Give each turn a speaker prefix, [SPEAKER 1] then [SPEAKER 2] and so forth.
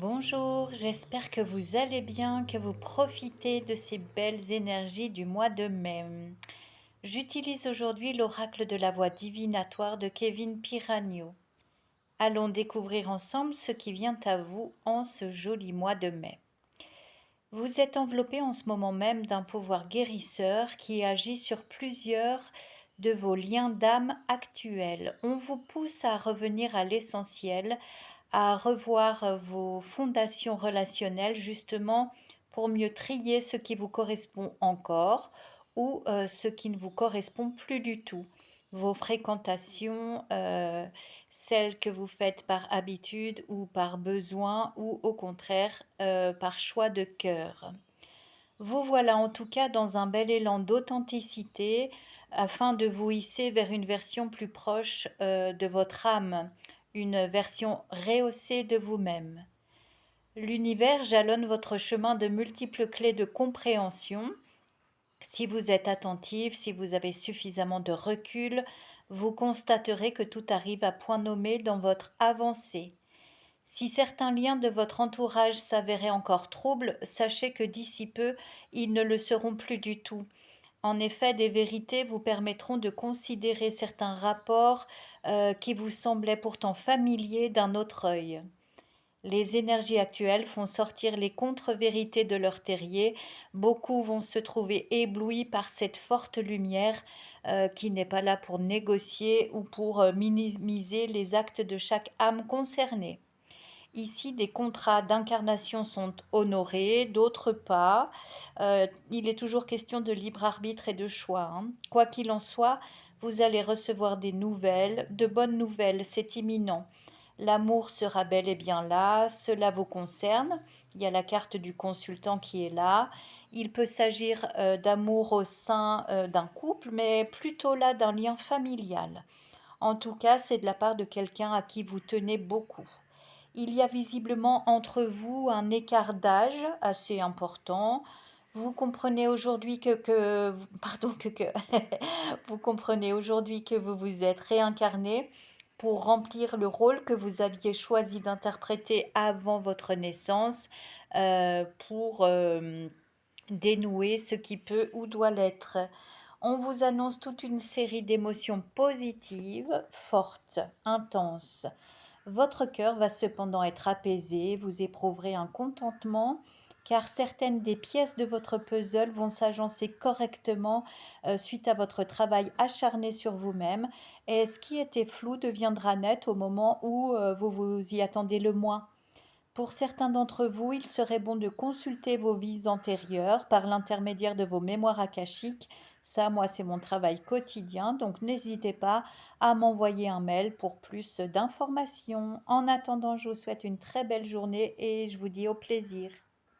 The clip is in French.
[SPEAKER 1] Bonjour, j'espère que vous allez bien, que vous profitez de ces belles énergies du mois de mai. J'utilise aujourd'hui l'oracle de la voix divinatoire de Kevin Piranio. Allons découvrir ensemble ce qui vient à vous en ce joli mois de mai. Vous êtes enveloppé en ce moment même d'un pouvoir guérisseur qui agit sur plusieurs de vos liens d'âme actuels. On vous pousse à revenir à l'essentiel, à revoir vos fondations relationnelles justement pour mieux trier ce qui vous correspond encore ou ce qui ne vous correspond plus du tout. Vos fréquentations, celles que vous faites par habitude ou par besoin ou au contraire par choix de cœur. Vous voilà en tout cas dans un bel élan d'authenticité afin de vous hisser vers une version plus proche de votre âme, une version rehaussée de vous-même. L'univers jalonne votre chemin de multiples clés de compréhension. Si vous êtes attentif, si vous avez suffisamment de recul, vous constaterez que tout arrive à point nommé dans votre avancée. Si certains liens de votre entourage s'avéraient encore troubles, sachez que d'ici peu, ils ne le seront plus du tout. En effet, des vérités vous permettront de considérer certains rapports qui vous semblaient pourtant familiers d'un autre œil. Les énergies actuelles font sortir les contre-vérités de leur terrier. Beaucoup vont se trouver éblouis par cette forte lumière qui n'est pas là pour négocier ou pour minimiser les actes de chaque âme concernée. Ici, des contrats d'incarnation sont honorés, d'autres pas. Il est toujours question de libre arbitre et de choix, hein. Quoi qu'il en soit, vous allez recevoir des nouvelles, de bonnes nouvelles, c'est imminent. L'amour sera bel et bien là, cela vous concerne. Il y a la carte du consultant qui est là. Il peut s'agir d'amour au sein d'un couple, mais plutôt là d'un lien familial. En tout cas, c'est de la part de quelqu'un à qui vous tenez beaucoup. Il y a visiblement entre vous un écart d'âge assez important. Vous comprenez aujourd'hui vous comprenez aujourd'hui que vous vous êtes réincarné pour remplir le rôle que vous aviez choisi d'interpréter avant votre naissance, pour dénouer ce qui peut ou doit l'être. On vous annonce toute une série d'émotions positives, fortes, intenses. Votre cœur va cependant être apaisé, vous éprouverez un contentement car certaines des pièces de votre puzzle vont s'agencer correctement suite à votre travail acharné sur vous-même et ce qui était flou deviendra net au moment où vous vous y attendez le moins. Pour certains d'entre vous, il serait bon de consulter vos vies antérieures par l'intermédiaire de vos mémoires akashiques. Ça, moi, c'est mon travail quotidien, donc n'hésitez pas à m'envoyer un mail pour plus d'informations. En attendant, je vous souhaite une très belle journée et je vous dis au plaisir.